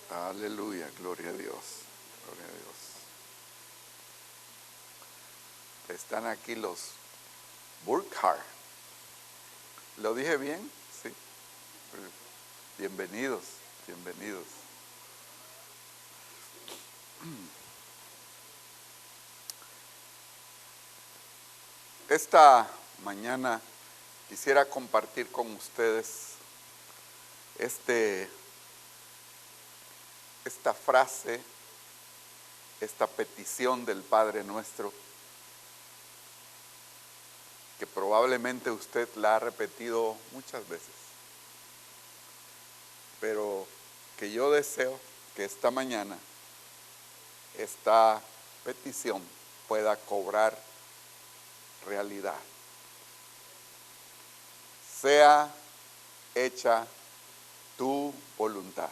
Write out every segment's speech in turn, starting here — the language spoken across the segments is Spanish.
Aleluya, gloria a Dios, gloria a Dios. Están aquí los Burkhardt. ¿Lo dije bien? Sí. Bienvenidos, bienvenidos. Esta mañana quisiera compartir con ustedes esta frase, esta petición del Padre Nuestro, que probablemente usted la ha repetido muchas veces, pero que yo deseo que esta mañana esta petición pueda cobrar realidad. Sea hecha tu voluntad.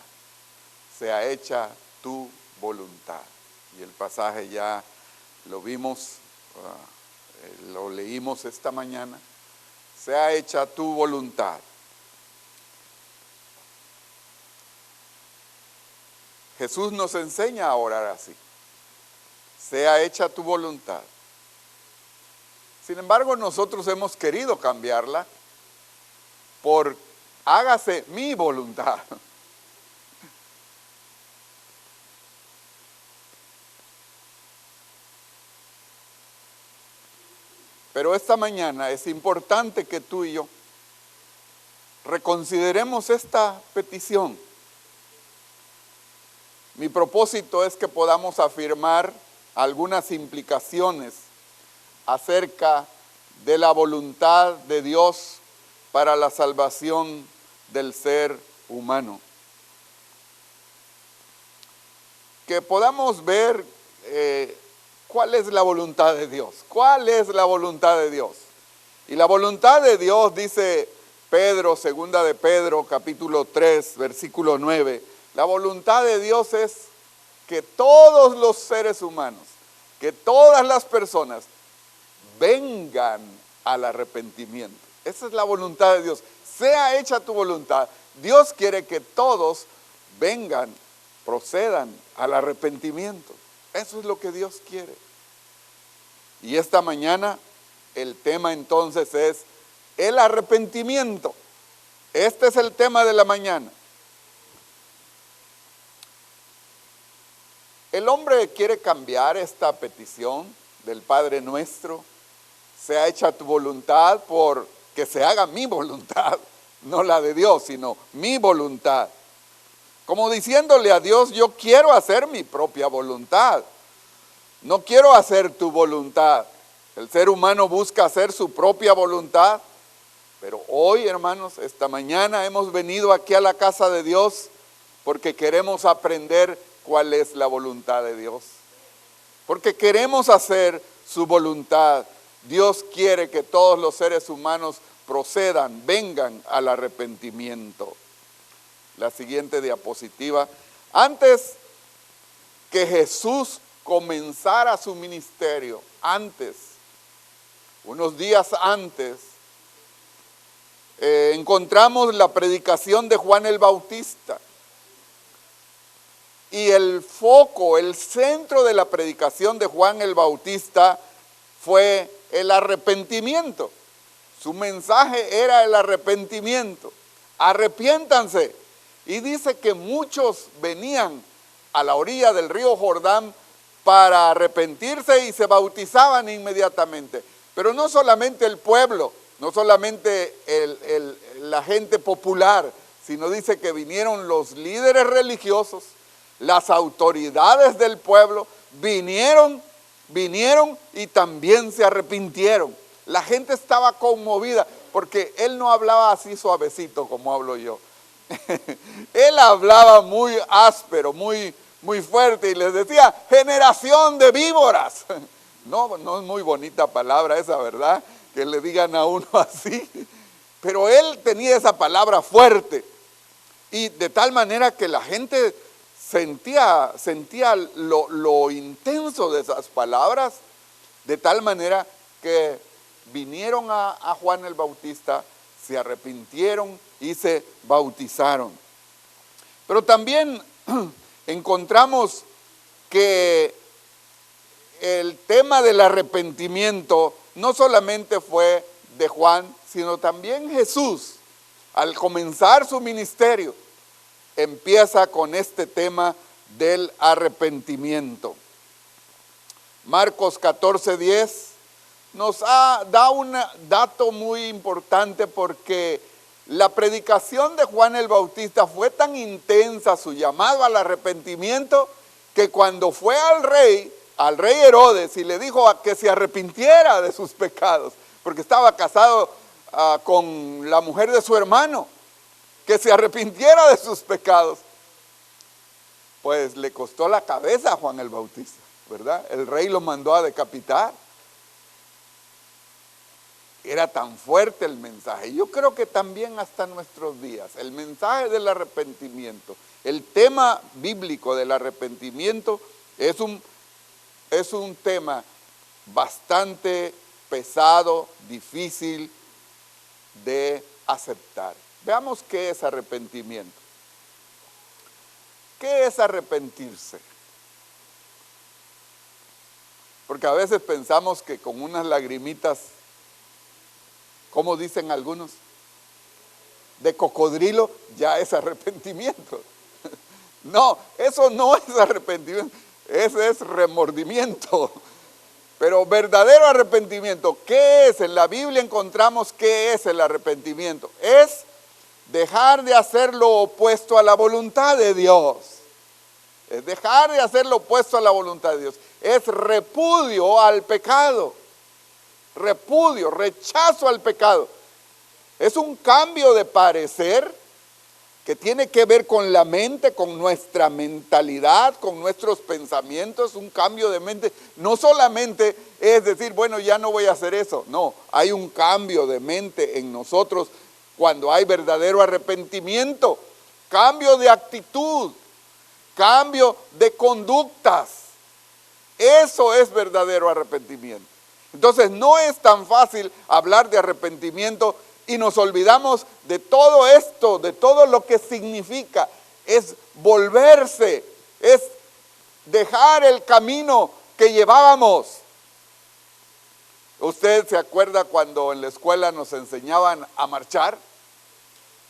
Sea hecha tu voluntad. Y el pasaje ya lo vimos, lo leímos esta mañana. Sea hecha tu voluntad. Jesús nos enseña a orar así. Sea hecha tu voluntad. Sin embargo, nosotros hemos querido cambiarla por hágase mi voluntad. Pero esta mañana es importante que tú y yo reconsideremos esta petición. Mi propósito es que podamos afirmar algunas implicaciones acerca de la voluntad de Dios para la salvación del ser humano. Que podamos ver cuál es la voluntad de Dios. ¿Cuál es la voluntad de Dios? Y la voluntad de Dios, dice Pedro, segunda de Pedro, capítulo 3, versículo 9. La voluntad de Dios es que todos los seres humanos, que todas las personas vengan al arrepentimiento. Esa es la voluntad de Dios. Sea hecha tu voluntad. Dios quiere que todos vengan, procedan al arrepentimiento. Eso es lo que Dios quiere. Y esta mañana el tema entonces es el arrepentimiento. Este es el tema de la mañana. El hombre quiere cambiar esta petición del Padre Nuestro. Sea hecha tu voluntad por que se haga mi voluntad, no la de Dios, sino mi voluntad. Como diciéndole a Dios, yo quiero hacer mi propia voluntad. No quiero hacer tu voluntad. El ser humano busca hacer su propia voluntad. Pero hoy, hermanos, esta mañana hemos venido aquí a la casa de Dios porque queremos aprender cuál es la voluntad de Dios. Porque queremos hacer su voluntad. Dios quiere que todos los seres humanos procedan, vengan al arrepentimiento. La siguiente diapositiva. Antes que Jesús comenzara su ministerio, unos días antes, encontramos la predicación de Juan el Bautista. Y el foco, el centro de la predicación de Juan el Bautista fue el arrepentimiento. Su mensaje era el arrepentimiento. Arrepiéntanse. Y dice que muchos venían a la orilla del río Jordán para arrepentirse y se bautizaban inmediatamente. Pero no solamente el pueblo, no solamente la gente popular, sino dice que vinieron los líderes religiosos, las autoridades del pueblo, vinieron y también se arrepintieron. La gente estaba conmovida porque él no hablaba así suavecito como hablo yo. Él hablaba muy áspero, muy fuerte y les decía, generación de víboras. No es muy bonita palabra esa, ¿verdad? Que le digan a uno así. Pero él tenía esa palabra fuerte. Y de tal manera que la gente sentía lo intenso de esas palabras, de tal manera que vinieron a Juan el Bautista, se arrepintieron y se bautizaron. Pero también encontramos que el tema del arrepentimiento no solamente fue de Juan, sino también Jesús, al comenzar su ministerio, empieza con este tema del arrepentimiento. Marcos 14:10 nos da un dato muy importante, porque la predicación de Juan el Bautista fue tan intensa, su llamado al arrepentimiento, que cuando fue al rey Herodes, y le dijo que se arrepintiera de sus pecados, porque estaba casado con la mujer de su hermano, que se arrepintiera de sus pecados, pues le costó la cabeza a Juan el Bautista, ¿verdad? El rey lo mandó a decapitar. Era tan fuerte el mensaje. Yo creo que también hasta nuestros días, el mensaje del arrepentimiento, el tema bíblico del arrepentimiento es un tema bastante pesado, difícil de aceptar. Veamos qué es arrepentimiento. ¿Qué es arrepentirse? Porque a veces pensamos que con unas lagrimitas, como dicen algunos, de cocodrilo, ya es arrepentimiento. No, eso no es arrepentimiento, ese es remordimiento. Pero verdadero arrepentimiento, ¿qué es? En la Biblia encontramos qué es el arrepentimiento. Es dejar de hacer lo opuesto a la voluntad de Dios. Es dejar de hacer lo opuesto a la voluntad de Dios. Es repudio al pecado. Repudio, rechazo al pecado. Es un cambio de parecer que tiene que ver con la mente, con nuestra mentalidad, con nuestros pensamientos, un cambio de mente. No solamente es decir, bueno, ya no voy a hacer eso. No, hay un cambio de mente en nosotros cuando hay verdadero arrepentimiento, cambio de actitud, cambio de conductas. Eso es verdadero arrepentimiento. Entonces no es tan fácil hablar de arrepentimiento y nos olvidamos de todo esto, de todo lo que significa. Es volverse, es dejar el camino que llevábamos. ¿Usted se acuerda cuando en la escuela nos enseñaban a marchar?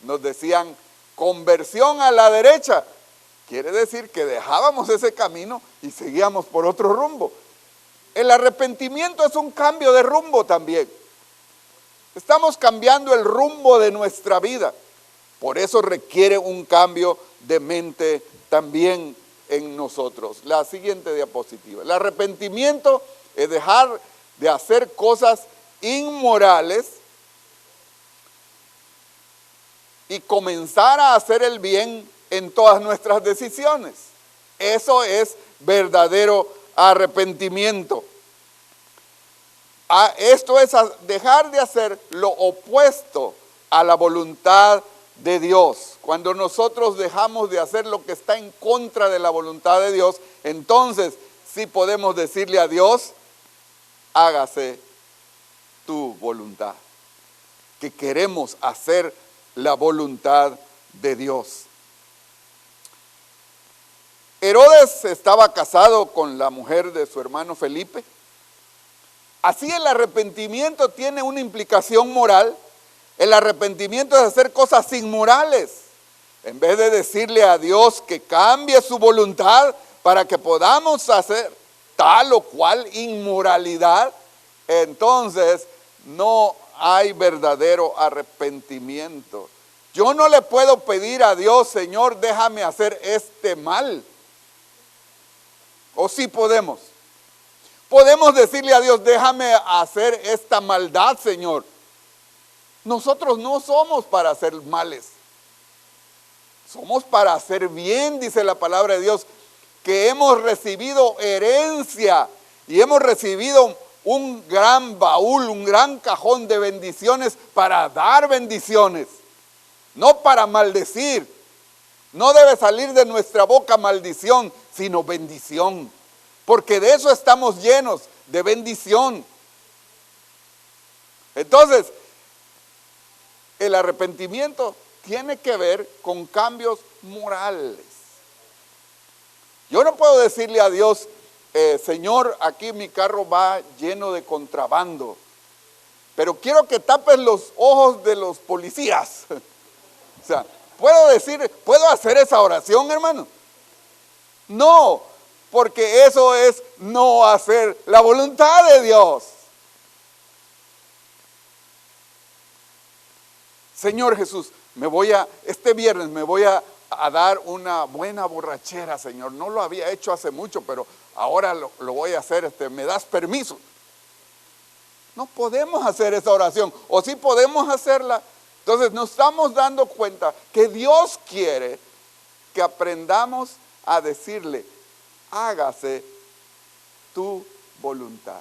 Nos decían conversión a la derecha. Quiere decir que dejábamos ese camino y seguíamos por otro rumbo. El arrepentimiento es un cambio de rumbo también. Estamos cambiando el rumbo de nuestra vida. Por eso requiere un cambio de mente también en nosotros. La siguiente diapositiva. El arrepentimiento es dejar de hacer cosas inmorales y comenzar a hacer el bien en todas nuestras decisiones. Eso es verdadero arrepentimiento. Esto es dejar de hacer lo opuesto a la voluntad de Dios. Cuando nosotros dejamos de hacer lo que está en contra de la voluntad de Dios, entonces sí podemos decirle a Dios, hágase tu voluntad. Que queremos hacer la voluntad de Dios. Herodes estaba casado con la mujer de su hermano Felipe. Así el arrepentimiento tiene una implicación moral. El arrepentimiento es hacer cosas inmorales. En vez de decirle a Dios que cambie su voluntad para que podamos hacer tal o cual inmoralidad, entonces no hay verdadero arrepentimiento. Yo no le puedo pedir a Dios, Señor, déjame hacer este mal. ¿O sí podemos? Podemos decirle a Dios, déjame hacer esta maldad, Señor. Nosotros no somos para hacer males. Somos para hacer bien, dice la palabra de Dios, que hemos recibido herencia y hemos recibido un gran baúl, un gran cajón de bendiciones para dar bendiciones, no para maldecir. No debe salir de nuestra boca maldición, sino bendición. Porque de eso estamos llenos, de bendición. Entonces, el arrepentimiento tiene que ver con cambios morales. Yo no puedo decirle a Dios, Señor, aquí mi carro va lleno de contrabando, pero quiero que tapes los ojos de los policías. O sea, ¿puedo hacer esa oración, hermano? No, porque eso es no hacer la voluntad de Dios. Señor Jesús, este viernes me voy a dar una buena borrachera, Señor. No lo había hecho hace mucho, pero ahora lo voy a hacer. ¿Me das permiso? No podemos hacer esa oración, o sí podemos hacerla. Entonces nos estamos dando cuenta que Dios quiere que aprendamos a decirle, hágase tu voluntad.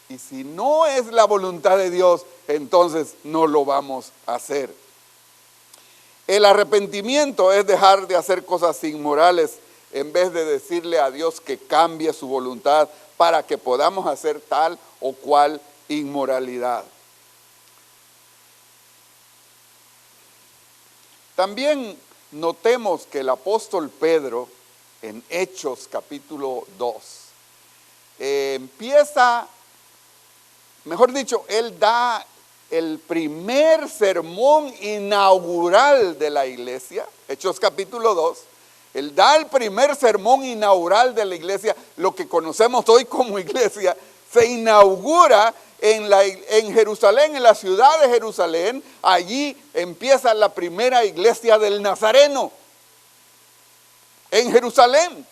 Y si no es la voluntad de Dios, entonces no lo vamos a hacer. El arrepentimiento es dejar de hacer cosas inmorales en vez de decirle a Dios que cambie su voluntad para que podamos hacer tal o cual inmoralidad. También notemos que el apóstol Pedro, en Hechos capítulo 2, él da el primer sermón inaugural de la iglesia, Hechos capítulo 2, él da el primer sermón inaugural de la iglesia, lo que conocemos hoy como iglesia, se inaugura en Jerusalén, en la ciudad de Jerusalén. Allí empieza la primera iglesia del Nazareno, en Jerusalén.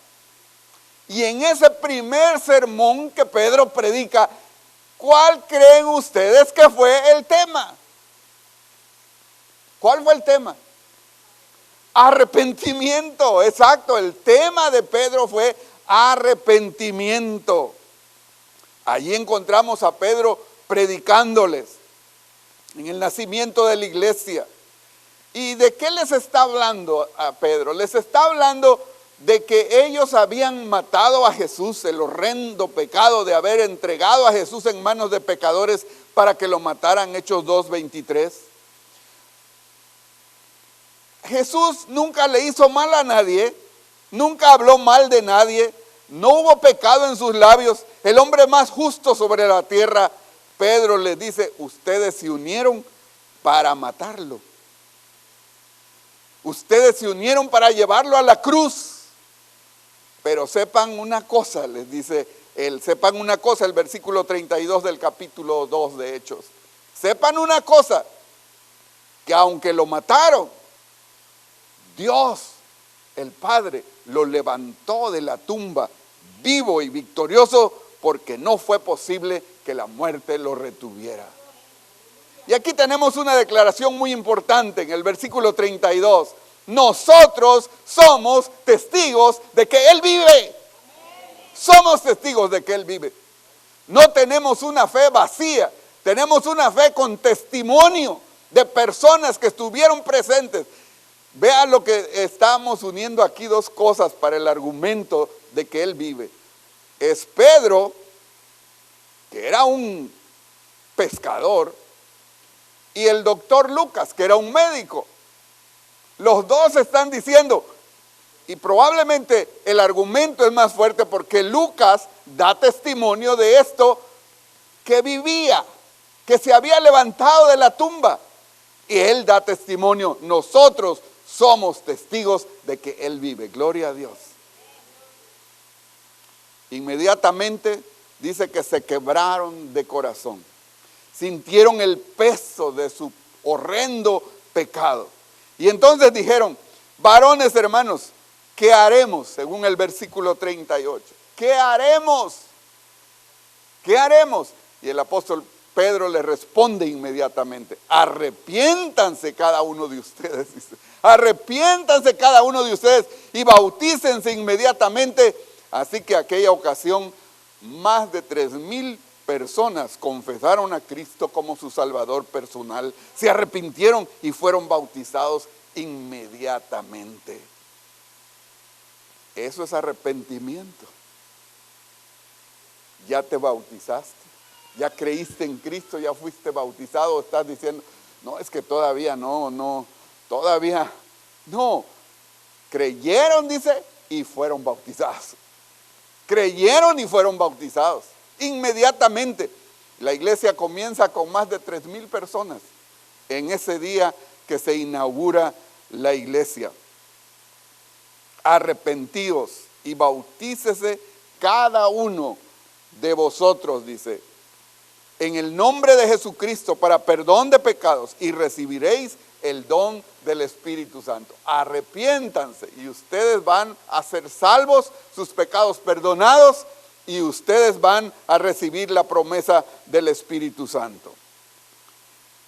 Y en ese primer sermón que Pedro predica, ¿cuál creen ustedes que fue el tema? ¿Cuál fue el tema? Arrepentimiento, exacto. El tema de Pedro fue arrepentimiento. Allí encontramos a Pedro predicándoles en el nacimiento de la iglesia. ¿Y de qué les está hablando a Pedro? Les está hablando de que ellos habían matado a Jesús, el horrendo pecado de haber entregado a Jesús en manos de pecadores para que lo mataran, Hechos 2:23. Jesús nunca le hizo mal a nadie, nunca habló mal de nadie, no hubo pecado en sus labios, el hombre más justo sobre la tierra. Pedro les dice, ustedes se unieron para matarlo. Ustedes se unieron para llevarlo a la cruz. Pero sepan una cosa, les dice él, sepan una cosa, el versículo 32 del capítulo 2 de Hechos. Sepan una cosa, que aunque lo mataron, Dios, el Padre, lo levantó de la tumba vivo y victorioso, porque no fue posible que la muerte lo retuviera. Y aquí tenemos una declaración muy importante en el versículo 32. Nosotros somos testigos de que Él vive. Somos testigos de que Él vive. No tenemos una fe vacía, tenemos una fe con testimonio de personas que estuvieron presentes. Vean lo que estamos uniendo aquí, dos cosas para el argumento de que Él vive. Es Pedro, que era un pescador, y el doctor Lucas, que era un médico. Los dos están diciendo, y probablemente el argumento es más fuerte porque Lucas da testimonio de esto, que vivía, que se había levantado de la tumba. Y él da testimonio, nosotros somos testigos de que Él vive. Gloria a Dios. Inmediatamente dice que se quebraron de corazón. Sintieron el peso de su horrendo pecado. Y entonces dijeron, varones hermanos, ¿qué haremos? Según el versículo 38. ¿Qué haremos? ¿Qué haremos? Y el apóstol Pedro le responde inmediatamente, arrepiéntanse cada uno de ustedes, dice, arrepiéntanse cada uno de ustedes y bautícense inmediatamente. Así que aquella ocasión más de 3,000 personas confesaron a Cristo como su Salvador personal, se arrepintieron y fueron bautizados inmediatamente. Eso es arrepentimiento. Ya te bautizaste, ya creíste en Cristo, ya fuiste bautizado. Estás diciendo, no, es que todavía no. Creyeron, dice, y fueron bautizados. Creyeron y fueron bautizados. Inmediatamente la iglesia comienza con más de 3,000 personas en ese día que se inaugura la iglesia. Arrepentíos y bautícese cada uno de vosotros, dice, en el nombre de Jesucristo para perdón de pecados y recibiréis el don del Espíritu Santo. Arrepiéntanse y ustedes van a ser salvos, sus pecados perdonados, y ustedes van a recibir la promesa del Espíritu Santo.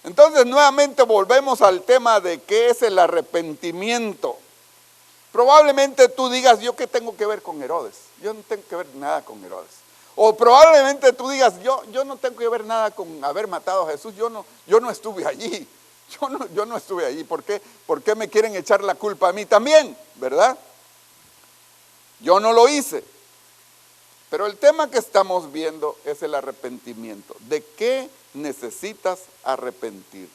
Entonces nuevamente volvemos al tema de qué es el arrepentimiento. Probablemente tú digas, ¿yo qué tengo que ver con Herodes? Yo no tengo que ver nada con Herodes. O probablemente tú digas, yo no tengo que ver nada con haber matado a Jesús, yo no estuve allí. Yo no estuve allí. ¿Por qué me quieren echar la culpa a mí también? ¿Verdad? Yo no lo hice. Pero el tema que estamos viendo es el arrepentimiento. ¿De qué necesitas arrepentirte?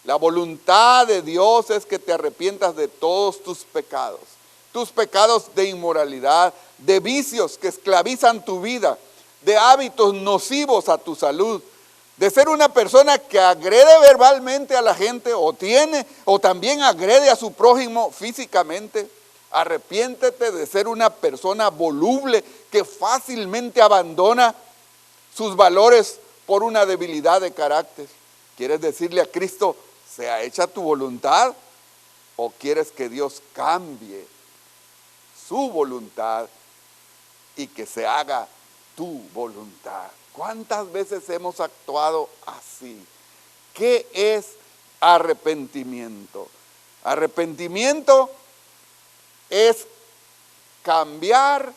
La voluntad de Dios es que te arrepientas de todos tus pecados de inmoralidad, de vicios que esclavizan tu vida, de hábitos nocivos a tu salud, de ser una persona que agrede verbalmente a la gente o también agrede a su prójimo físicamente. Arrepiéntete de ser una persona voluble que fácilmente abandona sus valores por una debilidad de carácter. ¿Quieres decirle a Cristo, sea hecha tu voluntad? ¿O quieres que Dios cambie su voluntad y que se haga tu voluntad? ¿Cuántas veces hemos actuado así? ¿Qué es arrepentimiento? Arrepentimiento es cambiar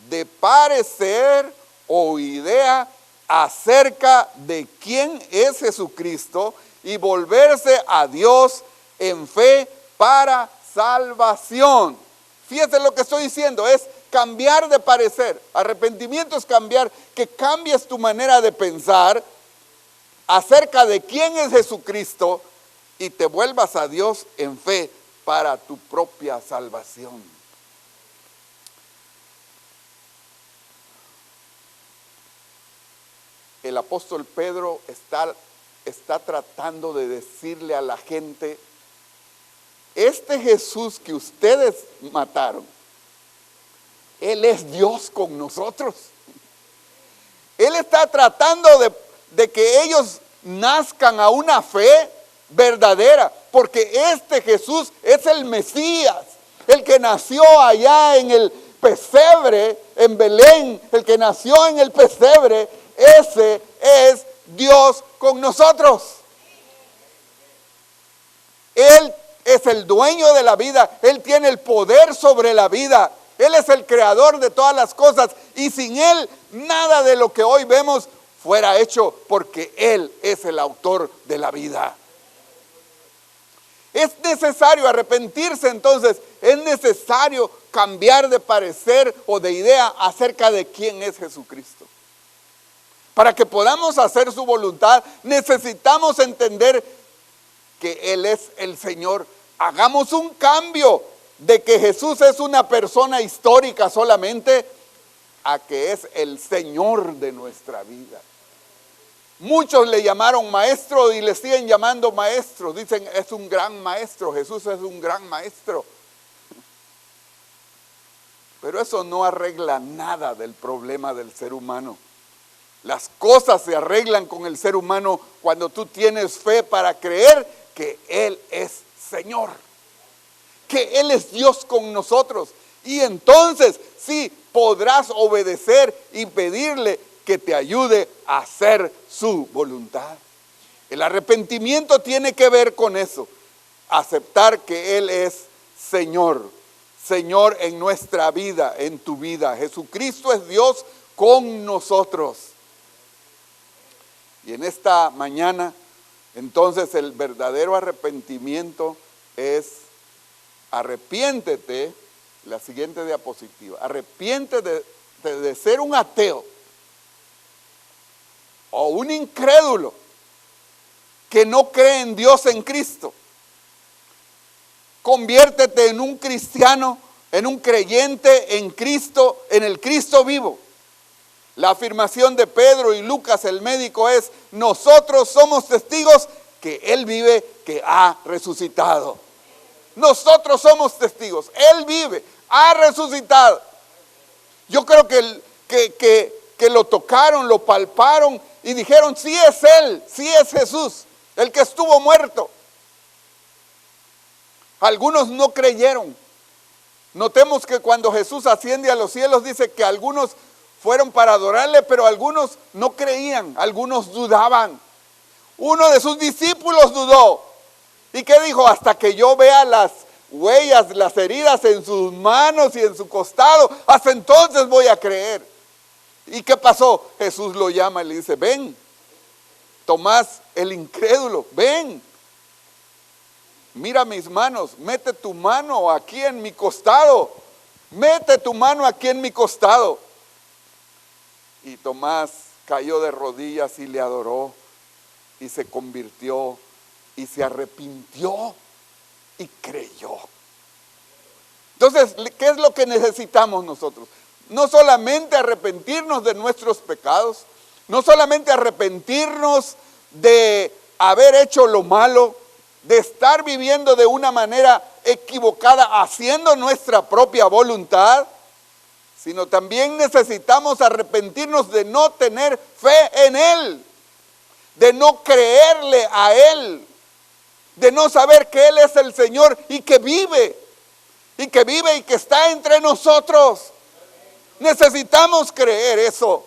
de parecer o idea acerca de quién es Jesucristo y volverse a Dios en fe para salvación. Fíjate lo que estoy diciendo, es cambiar de parecer. Arrepentimiento es cambiar, que cambies tu manera de pensar acerca de quién es Jesucristo y te vuelvas a Dios en fe para tu propia salvación. El apóstol Pedro está tratando de decirle a la gente, este Jesús que ustedes mataron, Él es Dios con nosotros. Él está tratando de que ellos nazcan a una fe verdadera, porque este Jesús es el Mesías, el que nació allá en el pesebre, en Belén, el que nació en el pesebre, ese es Dios con nosotros. Él es el dueño de la vida, Él tiene el poder sobre la vida, Él es el creador de todas las cosas y sin Él nada de lo que hoy vemos fuera hecho, porque Él es el autor de la vida. Es necesario arrepentirse, entonces es necesario cambiar de parecer o de idea acerca de quién es Jesucristo. Para que podamos hacer su voluntad, necesitamos entender que Él es el Señor. Hagamos un cambio de que Jesús es una persona histórica solamente a que es el Señor de nuestra vida. Muchos le llamaron maestro y le siguen llamando maestro. Dicen, es un gran maestro, Jesús es un gran maestro. Pero eso no arregla nada del problema del ser humano. Las cosas se arreglan con el ser humano cuando tú tienes fe para creer que Él es Señor, que Él es Dios con nosotros. Y entonces sí podrás obedecer y pedirle que te ayude a hacer su voluntad. El arrepentimiento tiene que ver con eso, aceptar que Él es Señor, Señor en nuestra vida, en tu vida. Jesucristo es Dios con nosotros. Y en esta mañana, entonces el verdadero arrepentimiento es arrepiéntete, la siguiente diapositiva, arrepiéntete de ser un ateo o un incrédulo que no cree en Dios en Cristo. Conviértete en un cristiano en un creyente en Cristo, en el Cristo vivo. La afirmación de Pedro y Lucas, el médico, es: nosotros somos testigos que Él vive, que ha resucitado. Nosotros somos testigos. Él vive, ha resucitado. Yo creo que lo tocaron, lo palparon y dijeron: sí es Él, sí es Jesús, el que estuvo muerto. Algunos no creyeron. Notemos que cuando Jesús asciende a los cielos, dice que algunos fueron para adorarle, pero algunos no creían, algunos dudaban. Uno de sus discípulos dudó. ¿Y qué dijo? Hasta que yo vea las huellas, las heridas en sus manos y en su costado, hasta entonces voy a creer. ¿Y qué pasó? Jesús lo llama y le dice: ven. Tomás, el incrédulo, ven. Mira mis manos, mete tu mano aquí en mi costado. Mete tu mano aquí en mi costado. Y Tomás cayó de rodillas y le adoró, y se convirtió, y se arrepintió, y creyó. Entonces, ¿qué es lo que necesitamos nosotros? No solamente arrepentirnos de nuestros pecados, no solamente arrepentirnos de haber hecho lo malo, de estar viviendo de una manera equivocada, haciendo nuestra propia voluntad, sino también necesitamos arrepentirnos de no tener fe en Él, de no creerle a Él, de no saber que Él es el Señor y que vive y que está entre nosotros. Necesitamos creer eso,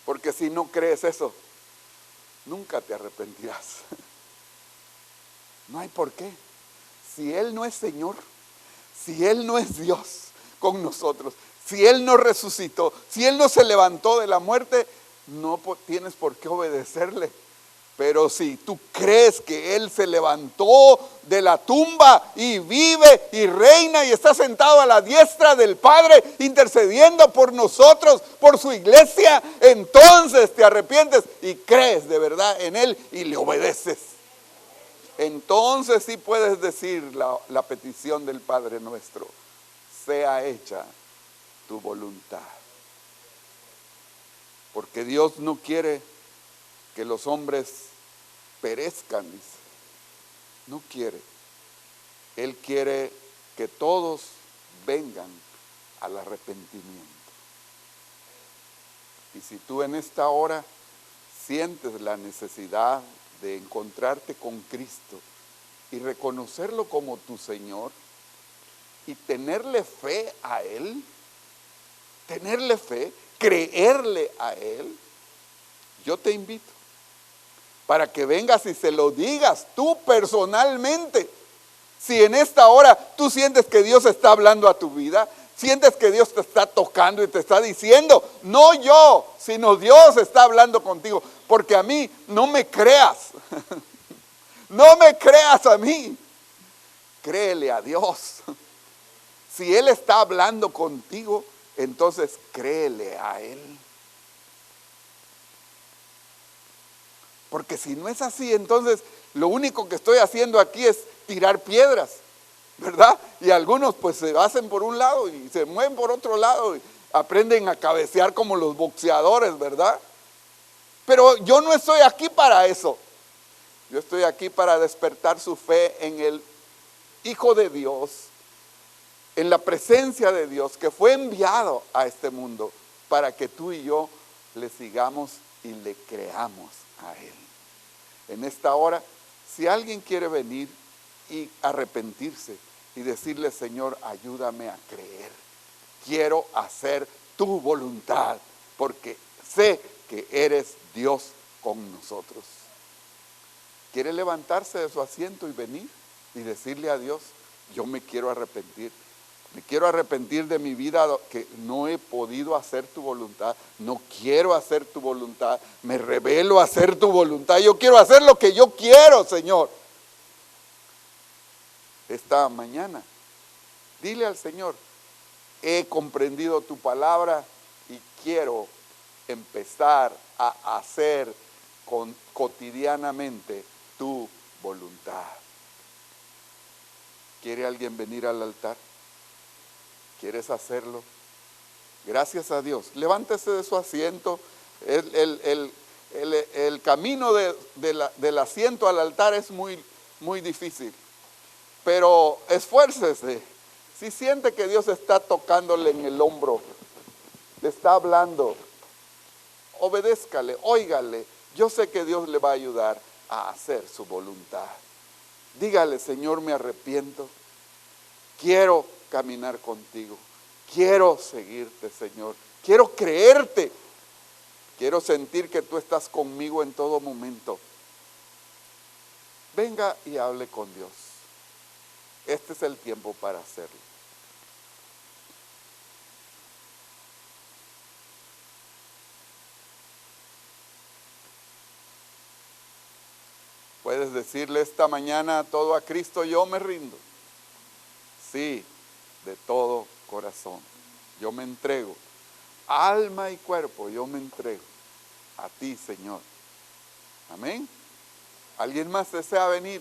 porque si no crees eso, nunca te arrepentirás. No hay por qué. Si Él no es Señor, si Él no es Dios con nosotros, si Él no resucitó, si Él no se levantó de la muerte, no tienes por qué obedecerle. Pero si tú crees que Él se levantó de la tumba y vive y reina y está sentado a la diestra del Padre intercediendo por nosotros, por su iglesia, entonces te arrepientes y crees de verdad en Él y le obedeces. Entonces sí puedes decir la petición del Padre nuestro: sea hecha tu voluntad. Porque Dios no quiere que los hombres perezcan, dice. No quiere. Él quiere que todos vengan al arrepentimiento. Y si tú en esta hora sientes la necesidad de encontrarte con Cristo y reconocerlo como tu Señor y tenerle fe a Él, tenerle fe, creerle a Él, yo te invito para que vengas y se lo digas tú personalmente. Si en esta hora tú sientes que Dios está hablando a tu vida, sientes que Dios te está tocando y te está diciendo, no yo, sino Dios está hablando contigo, porque a mí no me creas, no me creas a mí, créele a Dios. Si Él está hablando contigo, entonces créele a Él. Porque si no es así, entonces lo único que estoy haciendo aquí es tirar piedras, ¿verdad? Y algunos pues se hacen por un lado y se mueven por otro lado y aprenden a cabecear como los boxeadores, ¿verdad? Pero yo no estoy aquí para eso. Yo estoy aquí para despertar su fe en el Hijo de Dios, en la presencia de Dios que fue enviado a este mundo para que tú y yo le sigamos y le creamos a Él. En esta hora, si alguien quiere venir y arrepentirse y decirle: Señor, ayúdame a creer, quiero hacer tu voluntad, porque sé que eres Dios con nosotros. ¿Quiere levantarse de su asiento y venir y decirle a Dios: yo me quiero arrepentir? Me quiero arrepentir de mi vida que no he podido hacer tu voluntad. No quiero hacer tu voluntad. Me rebelo a hacer tu voluntad. Yo quiero hacer lo que yo quiero, Señor. Esta mañana, dile al Señor: he comprendido tu palabra y quiero empezar a hacer cotidianamente tu voluntad. ¿Quiere alguien venir al altar? ¿Quieres hacerlo? Gracias a Dios. Levántese de su asiento. El camino del asiento al altar es muy, muy difícil. Pero esfuércese. Si siente que Dios está tocándole en el hombro, le está hablando, obedézcale, óigale. Yo sé que Dios le va a ayudar a hacer su voluntad. Dígale: Señor, me arrepiento. Quiero caminar contigo. Quiero seguirte, Señor. Quiero creerte. Quiero sentir que tú estás conmigo en todo momento. Venga y hable con Dios. Este es el tiempo para hacerlo. Puedes decirle esta mañana todo a Cristo: yo me rindo. Sí, de todo corazón. Yo me entrego. Alma y cuerpo, yo me entrego a ti, Señor. Amén. ¿Alguien más desea venir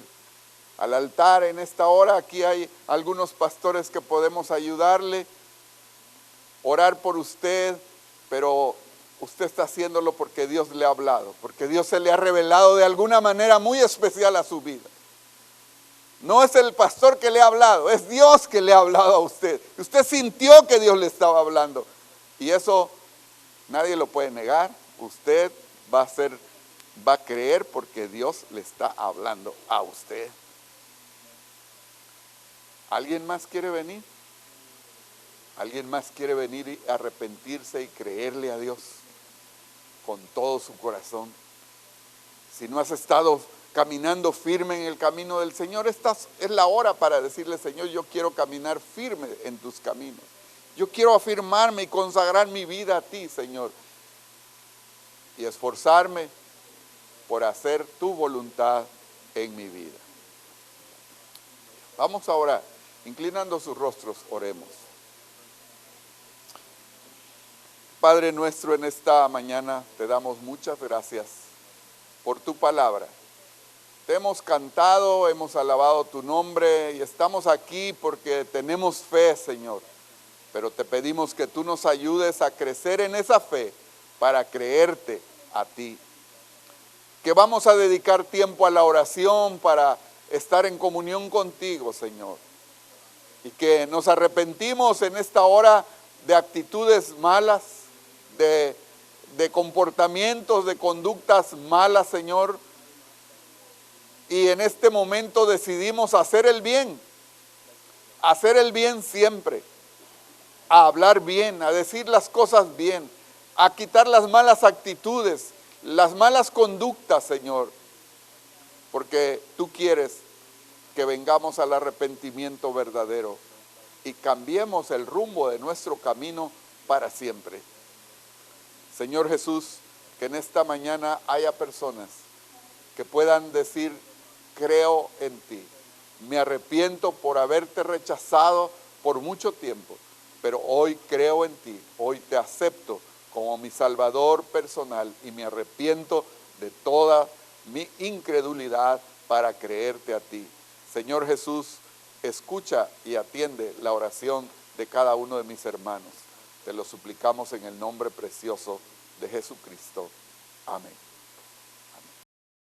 al altar en esta hora? Aquí hay algunos pastores que podemos ayudarle, orar por usted, pero usted está haciéndolo porque Dios le ha hablado, porque Dios se le ha revelado de alguna manera muy especial a su vida. No es el pastor que le ha hablado, es Dios que le ha hablado a usted. Usted sintió que Dios le estaba hablando, y eso nadie lo puede negar. Usted va a creer porque Dios le está hablando a usted. ¿Alguien más quiere venir? ¿Alguien más quiere venir y arrepentirse y creerle a Dios con todo su corazón? Si no has estado caminando firme en el camino del Señor, esta es la hora para decirle: Señor, yo quiero caminar firme en tus caminos. Yo quiero afirmarme y consagrar mi vida a ti, Señor, y esforzarme por hacer tu voluntad en mi vida. Vamos a orar. Inclinando sus rostros, oremos. Padre nuestro, en esta mañana te damos muchas gracias por tu palabra. Te hemos cantado, hemos alabado tu nombre y estamos aquí porque tenemos fe, Señor. Pero te pedimos que tú nos ayudes a crecer en esa fe para creerte a ti. Que vamos a dedicar tiempo a la oración para estar en comunión contigo, Señor. Y que nos arrepentimos en esta hora de actitudes malas, de comportamientos, de conductas malas, Señor. Y en este momento decidimos hacer el bien siempre, a hablar bien, a decir las cosas bien, a quitar las malas actitudes, las malas conductas, Señor, porque tú quieres que vengamos al arrepentimiento verdadero y cambiemos el rumbo de nuestro camino para siempre. Señor Jesús, que en esta mañana haya personas que puedan decir: creo en ti, me arrepiento por haberte rechazado por mucho tiempo, pero hoy creo en ti, hoy te acepto como mi Salvador personal y me arrepiento de toda mi incredulidad para creerte a ti. Señor Jesús, escucha y atiende la oración de cada uno de mis hermanos. Te lo suplicamos en el nombre precioso de Jesucristo. Amén.